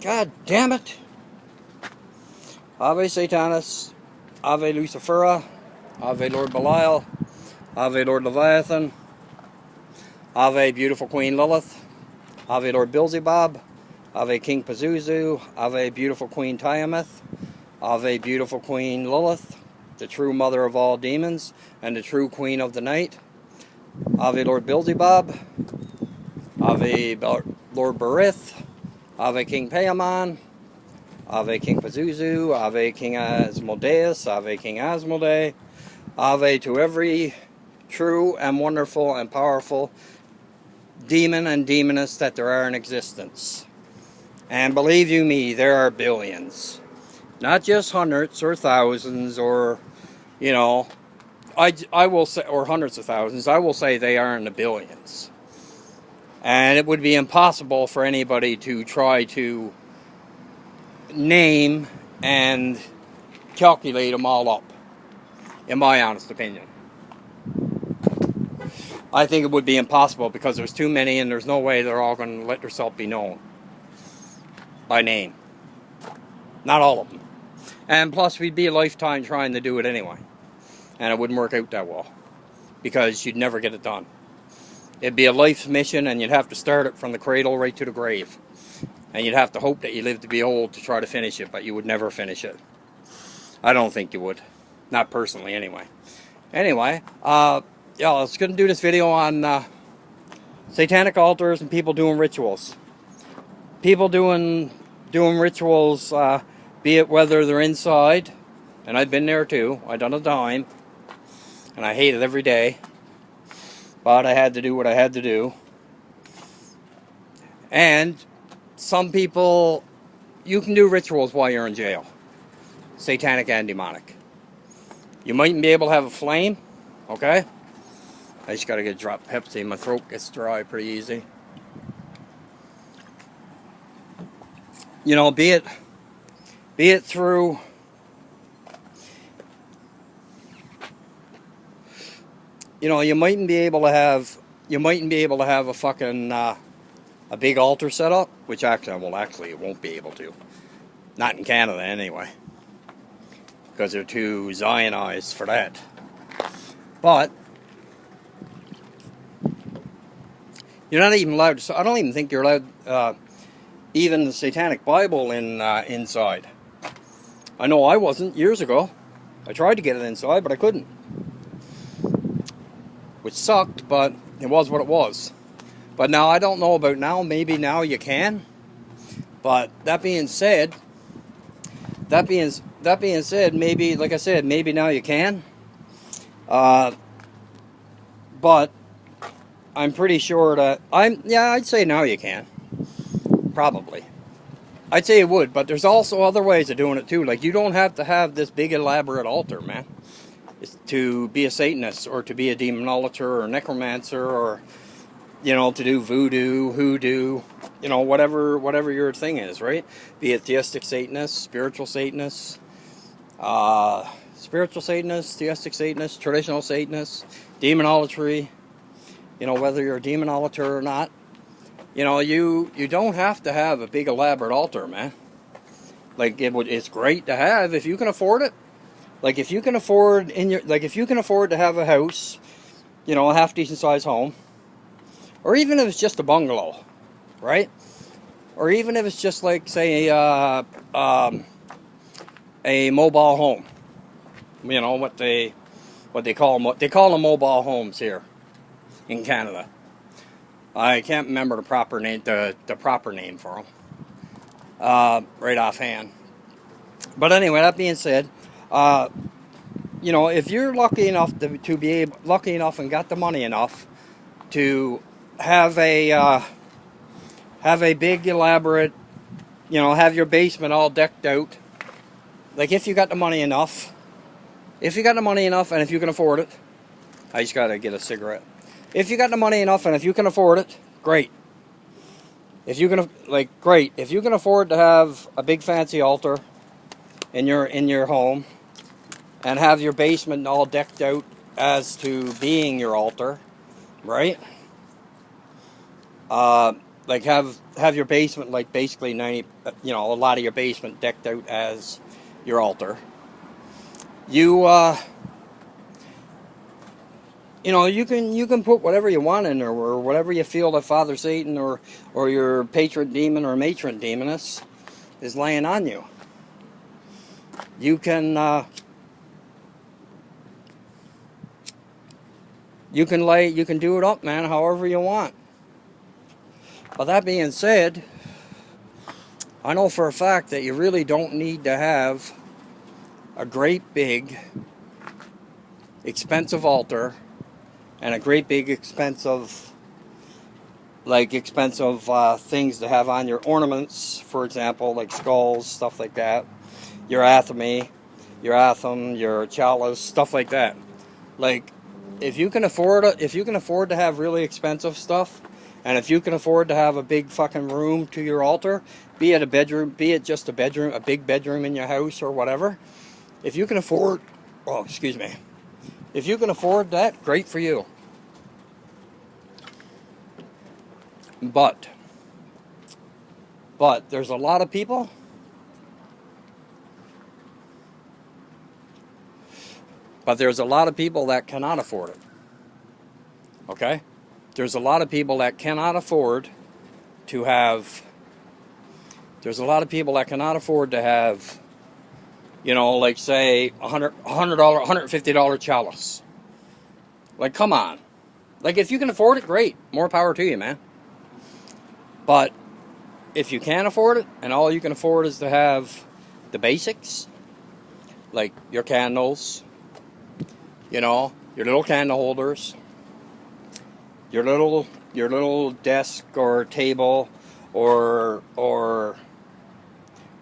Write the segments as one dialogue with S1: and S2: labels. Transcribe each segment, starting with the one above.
S1: God damn it. Ave Satanis, Ave Lucifera, Ave Lord Belial, Ave Lord Leviathan, Ave Beautiful Queen Lilith, Ave Lord Beelzebub, Ave King Pazuzu, Ave Beautiful Queen Tiamat, Ave Beautiful Queen Lilith, the true mother of all demons, and the true queen of the night. Ave Lord Beelzebub, Ave Lord Berith, Ave King Paimon, Ave King Pazuzu, Ave King Asmodeus, Ave King Asmodee, Ave to every true and wonderful and powerful demon and demoness that there are in existence. And believe you me, there are billions. Not just hundreds or thousands or, you know, I will say, or hundreds of thousands. I will say they are in the billions. And it would be impossible for anybody to try to name and calculate them all up, in my honest opinion. I think it would be impossible because there's too many and there's no way they're all going to let themselves be known by name. Not all of them. And plus we'd be a lifetime trying to do it anyway. And it wouldn't work out that well. Because you'd never get it done. It'd be a life's mission and you'd have to start it from the cradle right to the grave. And you'd have to hope that you live to be old to try to finish it, but you would never finish it. I don't think you would. Not personally anyway. Anyway, yeah, I was going to do this video on satanic altars and people doing rituals. People doing rituals, be it whether they're inside, and I've been there too. I've done a time, and I hate it every day. But I had to do what I had to do. And some people, you can do rituals while you're in jail. Satanic and demonic. You mightn't be able to have a flame, okay? I just gotta get a drop of Pepsi. My throat gets dry pretty easy. You know, be it through you know, you mightn't be able to have a fucking a big altar set up, which actually it won't be able to. Not in Canada anyway. Because they're too Zionized for that. But you're not even allowed to, I don't even think you're allowed even the Satanic Bible inside. I know I wasn't years ago. I tried to get it inside, but I couldn't. Which sucked, but it was what it was. But now, I don't know about now. Maybe now you can. But that being said, maybe, like I said, maybe now you can. But I'm pretty sure that I'd say now you can. Probably. I'd say it would, but there's also other ways of doing it too. Like, you don't have to have this big elaborate altar, man. It's to be a Satanist, or to be a demonolator, or a necromancer, or, you know, to do voodoo, hoodoo, you know, whatever your thing is, right? Be it Thestic Satanist, spiritual Satanist, Theistic Satanist, traditional Satanist, demonolatry, you know, whether you're a demonolator or not. You know, you don't have to have a big elaborate altar, man. Like, it's great to have if you can afford it. Like, if you can afford to have a house, you know, a half decent sized home, or even if it's just a bungalow, right? Or even if it's just like, say, a mobile home. You know what they call them? They call them mobile homes here in Canada. I can't remember the proper name, the proper name for them, right offhand. But anyway, that being said, you know, if you're lucky enough to be lucky enough and got the money enough to have a big elaborate, you know, have your basement all decked out. Like, if you got the money enough, and if you can afford it, I just gotta get a cigarette. If you got the money enough and if you can afford it, great. If you can, great. If you can afford to have a big fancy altar in your home, and have your basement all decked out as to being your altar, right? like have your basement like basically 90, a lot of your basement decked out as your altar. You you can put whatever you want in there, or whatever you feel that Father Satan or your patron demon or matron demoness is laying on you. You can you can do it up, man, however you want. But that being said, I know for a fact that you really don't need to have a great big expensive altar and a great big expensive things to have on your ornaments, for example, like skulls, stuff like that, your athame, your chalice, stuff like that. Like, if you can afford to have really expensive stuff, and if you can afford to have a big fucking room to your altar, be it a bedroom, be it just a big bedroom in your house or whatever, if you can afford, if you can afford that, great for you. But there's a lot of people that cannot afford it. Okay? There's a lot of people that cannot afford to have like, say, $100, $150 chalice. Like, come on. Like, if you can afford it, great. More power to you, man. But if you can't afford it, and all you can afford is to have the basics, like your candles, your little candle holders, your little desk or table, or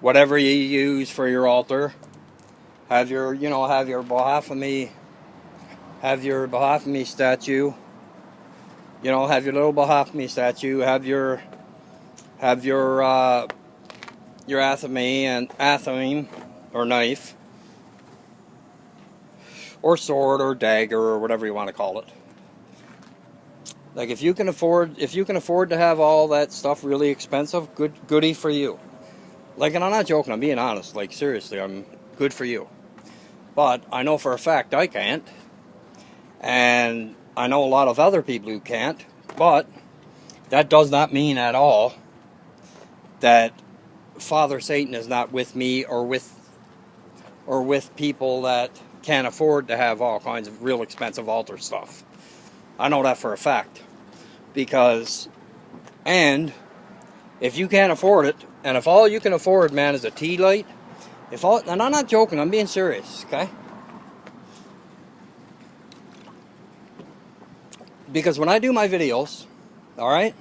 S1: whatever you use for your altar, have your Baphomet statue, have your little Baphomet statue, have your athame or knife or sword or dagger or whatever you want to call it. Like, if you can afford to have all that stuff really expensive, goody for you. Like, and I'm not joking, I'm being honest. Like, seriously, I'm good for you. But I know for a fact I can't, and I know a lot of other people who can't. But that does not mean at all that Father Satan is not with me or with people that can't afford to have all kinds of real expensive altar stuff. I know that for a fact. And if you can't afford it, and if all you can afford, man, is a tea light, and I'm not joking, I'm being serious, okay? Because when I do my videos, alright,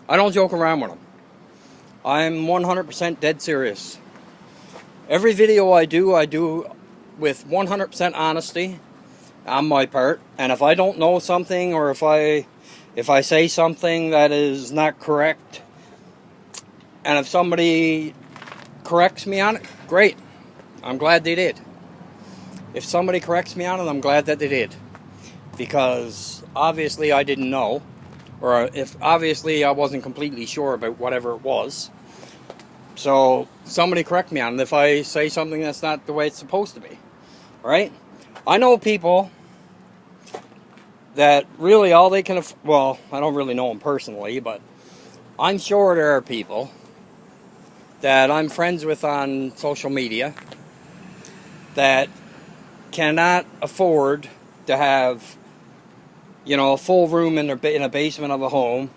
S1: I don't joke around with them. I'm 100% dead serious. Every video I do with 100% honesty on my part. And if I don't know something, or if I say something that is not correct, and if somebody corrects me on it, great. I'm glad they did. If somebody corrects me on it, I'm glad that they did. Because obviously I didn't know. Or if obviously I wasn't completely sure about whatever it was. So somebody correct me on it if I say something that's not the way it's supposed to be. Right? I know people that really all they can... Well, I don't really know them personally, but I'm sure there are people that I'm friends with on social media that cannot afford to have, a full room in a basement of a home,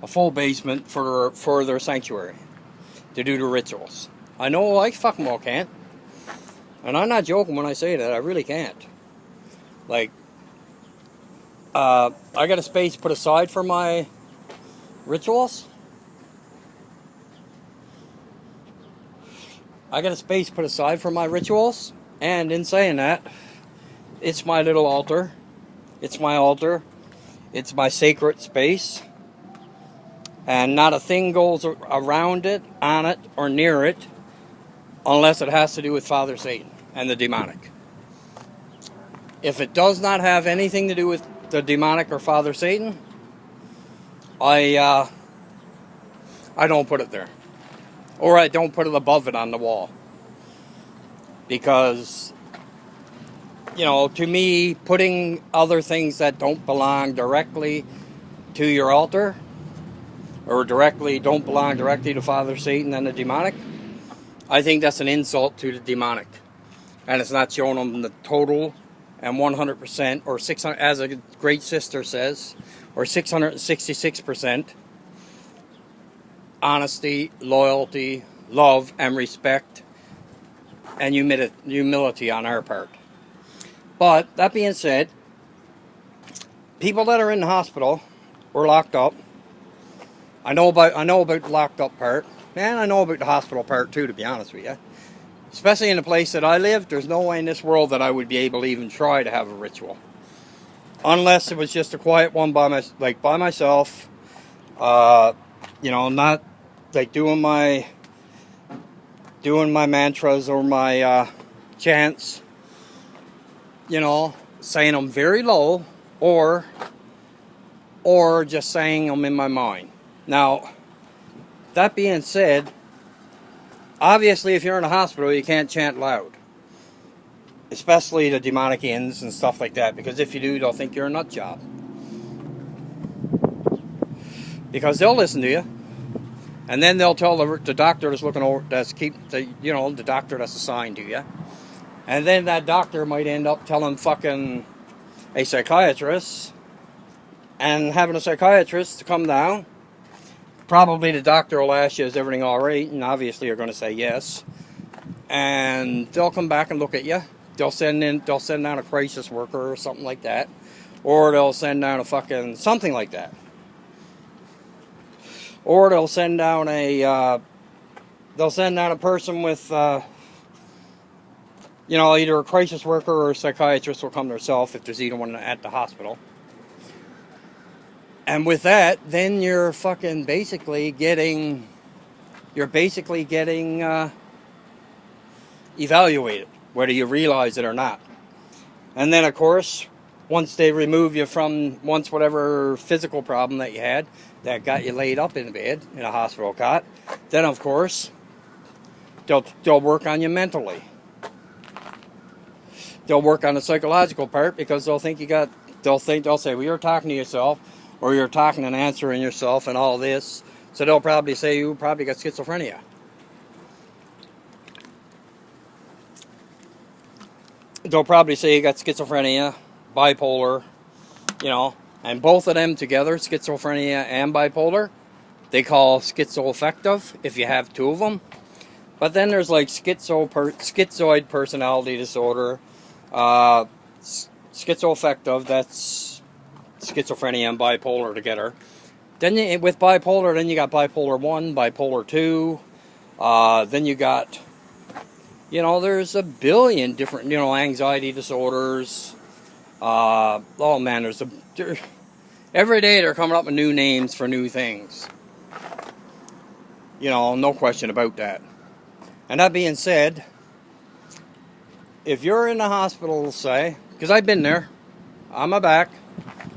S1: a full basement for their sanctuary to do the rituals. I know I fucking well can't. And I'm not joking when I say that. I really can't. Like, I got a space put aside for my rituals. And in saying that, it's my little altar. It's my altar. It's my sacred space. And not a thing goes around it, on it, or near it, unless it has to do with Father Satan and the demonic. If it does not have anything to do with the demonic or Father Satan, I I don't put it there. Or I don't put it above it on the wall. Because, you know, to me, putting other things that don't belong directly to your altar, or don't belong directly to Father Satan and the demonic, I think that's an insult to the demonic. And it's not showing them the total and 100%, or 600, as a great sister says, or 666% honesty, loyalty, love, and respect, and humility on our part. But that being said, people that are in the hospital or locked up, I know about the locked up part, and I know about the hospital part too, to be honest with you. Especially in the place that I live, there's no way in this world that I would be able to even try to have a ritual, unless it was just a quiet one by myself. You know, not like doing my mantras or my chants. You know, saying them very low, or just saying them in my mind. Now, that being said, obviously if you're in a hospital, you can't chant loud. Especially the demonic inns and stuff like that, because if you do, they'll think you're a nut job. Because they'll listen to you, and then they'll tell the doctor that's looking over, the doctor that's assigned to you, and then that doctor might end up telling fucking a psychiatrist, and having a psychiatrist to come down. Probably the doctor will ask you, is everything all right? And obviously you're going to say yes. And they'll come back and look at you. They'll send down a crisis worker or something like that, or they'll send down a fucking something like that, or they'll send down a person with either a crisis worker or a psychiatrist will come themselves if there's either one at the hospital. And with that, then you're fucking basically getting evaluated, whether you realize it or not. And then, of course, once they remove you from whatever physical problem that you had that got you laid up in bed in a hospital cot, then of course they'll work on you mentally. They'll work on the psychological part, because they'll say, well, you're talking to yourself, or you're talking and answering yourself and all this. So they'll probably say you probably got schizophrenia. They'll probably say you got schizophrenia, bipolar, and both of them together, schizophrenia and bipolar, they call schizoaffective if you have two of them. But then there's like schizoid personality disorder, schizoaffective, that's schizophrenia and bipolar together. Then with bipolar, then you got bipolar 1, bipolar 2, then you got, there's a billion different, anxiety disorders. Oh man, every day they're coming up with new names for new things. No question about that. And that being said, if you're in the hospital, say, because I've been there on my back,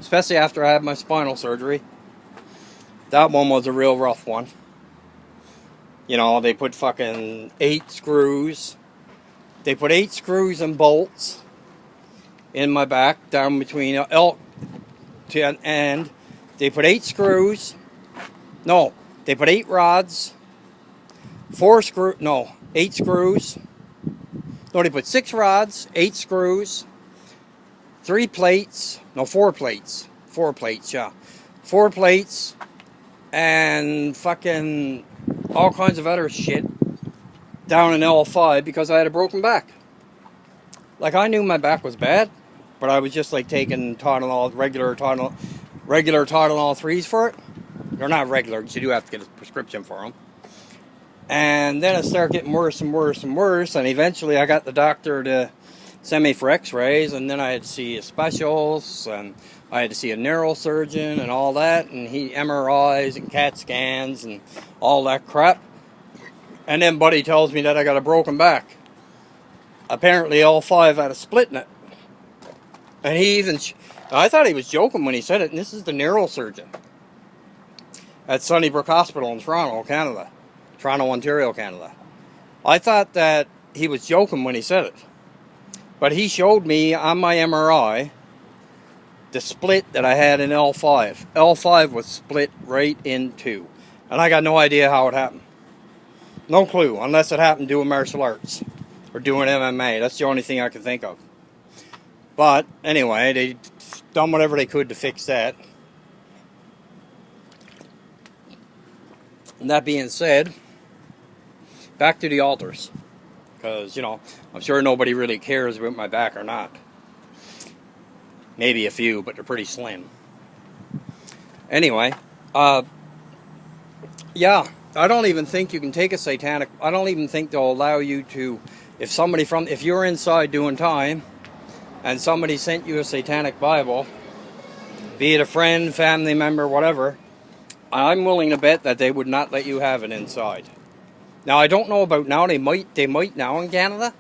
S1: especially after I had my spinal surgery. That one was a real rough one. They put fucking 8 screws. They put 8 screws and bolts in my back, down between elk to an end. They put 8 screws. No, they put 8 rods. 8 screws. No, they put 6 rods, 8 screws, 3 plates. No, 4 plates. 4 plates, yeah. 4 plates. And fucking all kinds of other shit down in L5 because I had a broken back. Like, I knew my back was bad, but I was just like taking Tylenol, regular Tylenol 3s for it. They're not regular, because you do have to get a prescription for them. And then it started getting worse and worse and worse, and eventually I got the doctor to send me for x-rays, and then I had to see a specialist, and I had to see a neurosurgeon and all that, and MRIs and CAT scans and all that crap. And then Buddy tells me that I got a broken back. Apparently L5 had a split in it. And I thought he was joking when he said it, and this is the neurosurgeon. at Sunnybrook Hospital in Toronto, Canada. Toronto, Ontario, Canada. I thought that he was joking when he said it. But he showed me on my MRI the split that I had in L5. L5 was split right in two. And I got no idea how it happened. No clue, unless it happened doing martial arts or doing MMA. That's the only thing I can think of. But anyway, they done whatever they could to fix that. And that being said, back to the altars. Because, you know, I'm sure nobody really cares about my back or not. Maybe a few, but they're pretty slim. Anyway, yeah, I don't even think you can take a satanic... I don't even think they'll allow you to... If you're inside doing time, and somebody sent you a satanic Bible, be it a friend, family member, whatever, I'm willing to bet that they would not let you have it inside. Now, I don't know about now. They might now in Canada,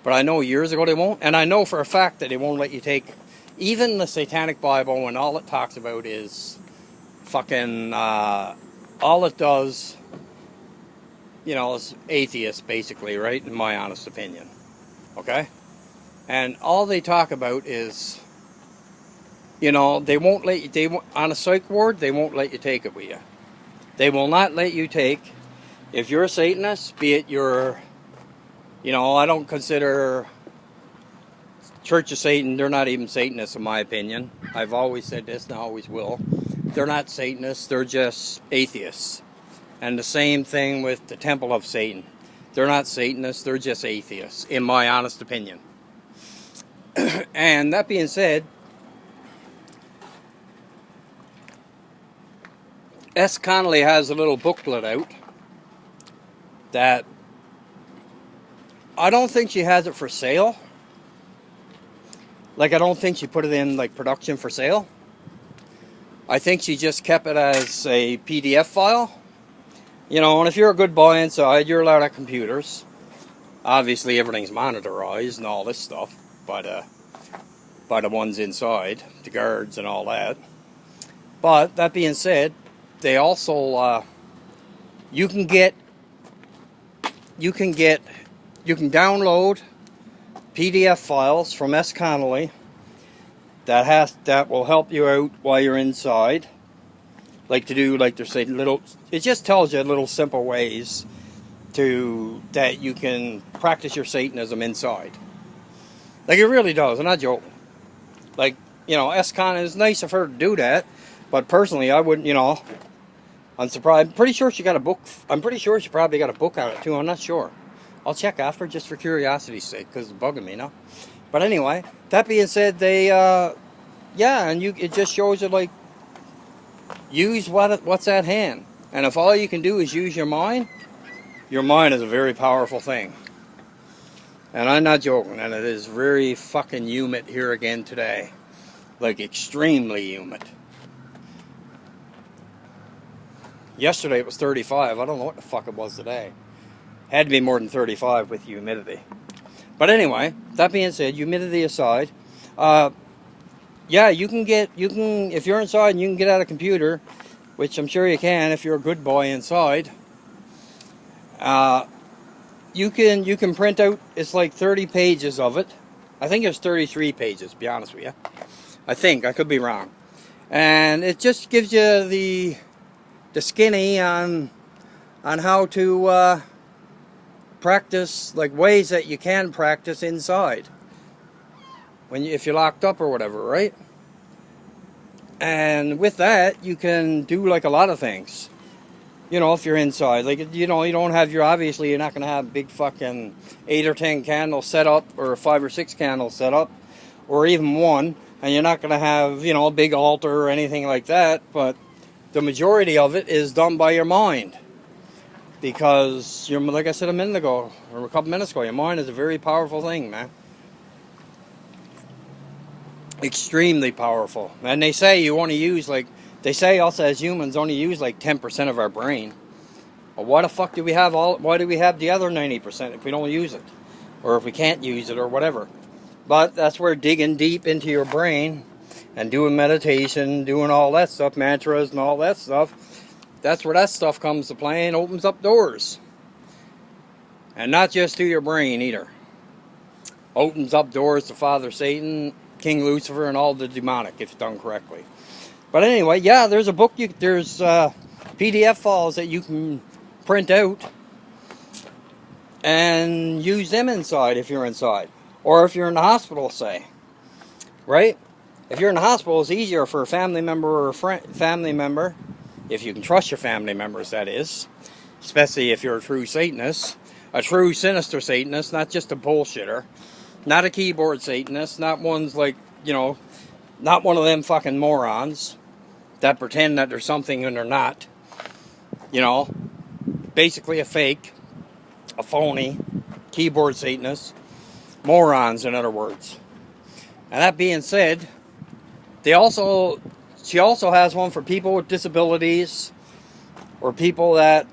S1: but I know years ago they won't. And I know for a fact that they won't let you take even the Satanic Bible when all it talks about is fucking, all it does, you know, is atheist, basically, right? In my honest opinion. Okay? And all they talk about is, you know, they won't let you, on a psych ward, they won't let you take it with you. They will not let you take... If you're a Satanist, be it your, you know, I don't consider Church of Satan, they're not even Satanists in my opinion. I've always said this and I always will. They're not Satanists, they're just atheists. And the same thing with the Temple of Satan. They're not Satanists, they're just atheists, in my honest opinion. And that being said, S. Connolly has a little booklet out that I don't think she has it for sale. Like, I don't think she put it in, like, production for sale. I think she just kept it as a PDF file. You know, and if you're a good boy inside, you're allowed at computers. Obviously, everything's monitorized and all this stuff by the ones inside, the guards and all that. But, that being said, they also, you can download PDF files from S. Connolly that will help you out while you're inside. Like to do, like they say, it just tells you little simple ways that you can practice your Satanism inside. Like, it really does, I'm not joking. Like, you know, S. Connolly, it's nice of her to do that, but personally I wouldn't, you know. I'm surprised. I'm pretty sure she got a book. I'm pretty sure she probably got a book out of it too. I'm not sure. I'll check after, just for curiosity's sake, because it's bugging me now. But anyway, that being said, they, yeah, and it just shows you, like, use what's at hand. And if all you can do is use your mind is a very powerful thing. And I'm not joking, and it is very fucking humid here again today. Like, extremely humid. Yesterday it was 35. I don't know what the fuck it was today. Had to be more than 35 with humidity. But anyway, that being said, humidity aside, yeah, you can, if you're inside and you can get out a computer, which I'm sure you can if you're a good boy inside, you can print out, it's like 30 pages of it. I think it's 33 pages, to be honest with you. I think, I could be wrong. And it just gives you the skinny on how to practice, like ways that you can practice inside if you're locked up or whatever, right? And with that, you can do like a lot of things. You know, if you're inside, like, you know, you don't have obviously you're not going to have big fucking 8 or 10 candles set up, or 5 or 6 candles set up, or even one, and you're not going to have, you know, a big altar or anything like that, but the majority of it is done by your mind. Because, like I said a minute ago, or a couple minutes ago, your mind is a very powerful thing, man. Extremely powerful. And they say you only use, like, they say us as humans only use like 10% of our brain. Well, why the fuck do we have why do we have the other 90% if we don't use it? Or if we can't use it or whatever. But that's where digging deep into your brain and doing meditation, doing all that stuff, mantras and all that stuff, That's where that stuff comes to play and opens up doors. And not just to your brain either. Opens up doors to Father Satan, King Lucifer, and all the demonic if done correctly. But anyway, yeah, there's a book, there's PDF files that you can print out and use them inside if you're inside. Or if you're in the hospital, say. Right? If you're in the hospital, it's easier for a family member or a family member, if you can trust your family members, that is. Especially if you're a true Satanist. A true sinister Satanist, not just a bullshitter. Not a keyboard Satanist, not one's like, you know, not one of them fucking morons that pretend that they're something and they're not. You know, basically a fake, a phony, keyboard Satanist. Morons, in other words. And that being said, she also has one for people with disabilities or people that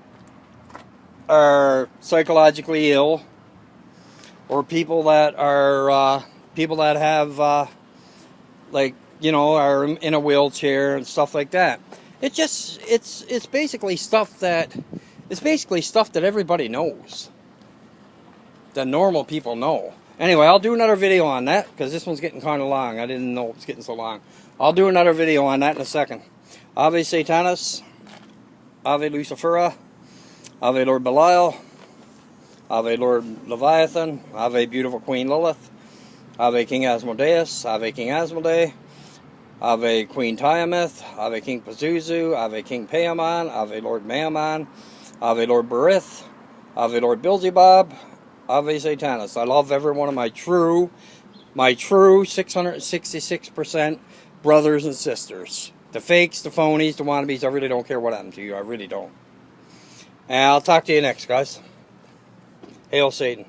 S1: are psychologically ill, or people that are have like, you know, are in a wheelchair and stuff like that. It's basically stuff that everybody knows, that normal people know. Anyway, I'll do another video on that because this one's getting kind of long. I didn't know it was getting so long. I'll do another video on that in a second. Ave Satanis, Ave Lucifera, Ave Lord Belial, Ave Lord Leviathan, Ave Beautiful Queen Lilith, Ave King Asmodeus, Ave King Asmodee, Ave Queen Tiamat, Ave King Pazuzu, Ave King Paimon, Ave Lord Maimon, Ave Lord Berith, Ave Lord Beelzebub, Ave Satanis. I love every one of my true 666% brothers and sisters. The fakes, the phonies, the wannabes, I really don't care what happened to you. I really don't. And I'll talk to you next, guys. Hail Satan.